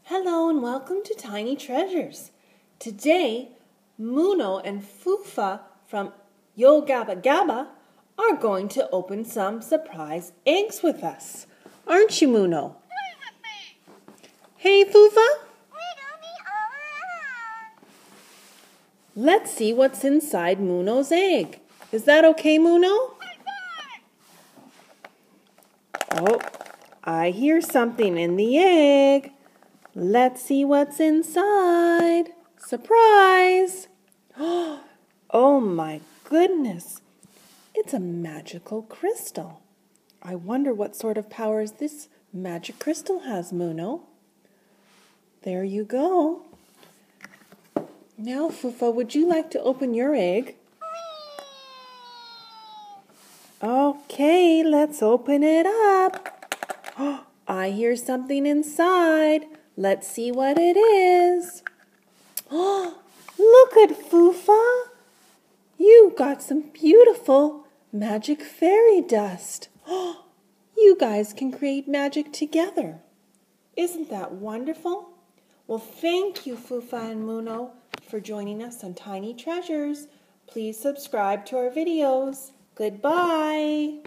Hello and welcome to Tiny Treasures. Today, Muno and Foofa from Yo Gabba Gabba are going to open some surprise eggs with us. Aren't you, Muno? Hey, Foofa? Let's see what's inside Muno's egg. Is that okay, Muno? Oh, I hear something in the egg. Let's see what's inside. Surprise! Oh my goodness! It's a magical crystal. I wonder what sort of powers this magic crystal has, Muno. There you go. Now, Foofa, would you like to open your egg? Okay, let's open it up. Oh, I hear something inside. Let's see what it is. Oh, look at Foofa. You got some beautiful magic fairy dust. Oh, you guys can create magic together. Isn't that wonderful? Well, thank you, Foofa and Muno, for joining us on Tiny Treasures. Please subscribe to our videos. Goodbye.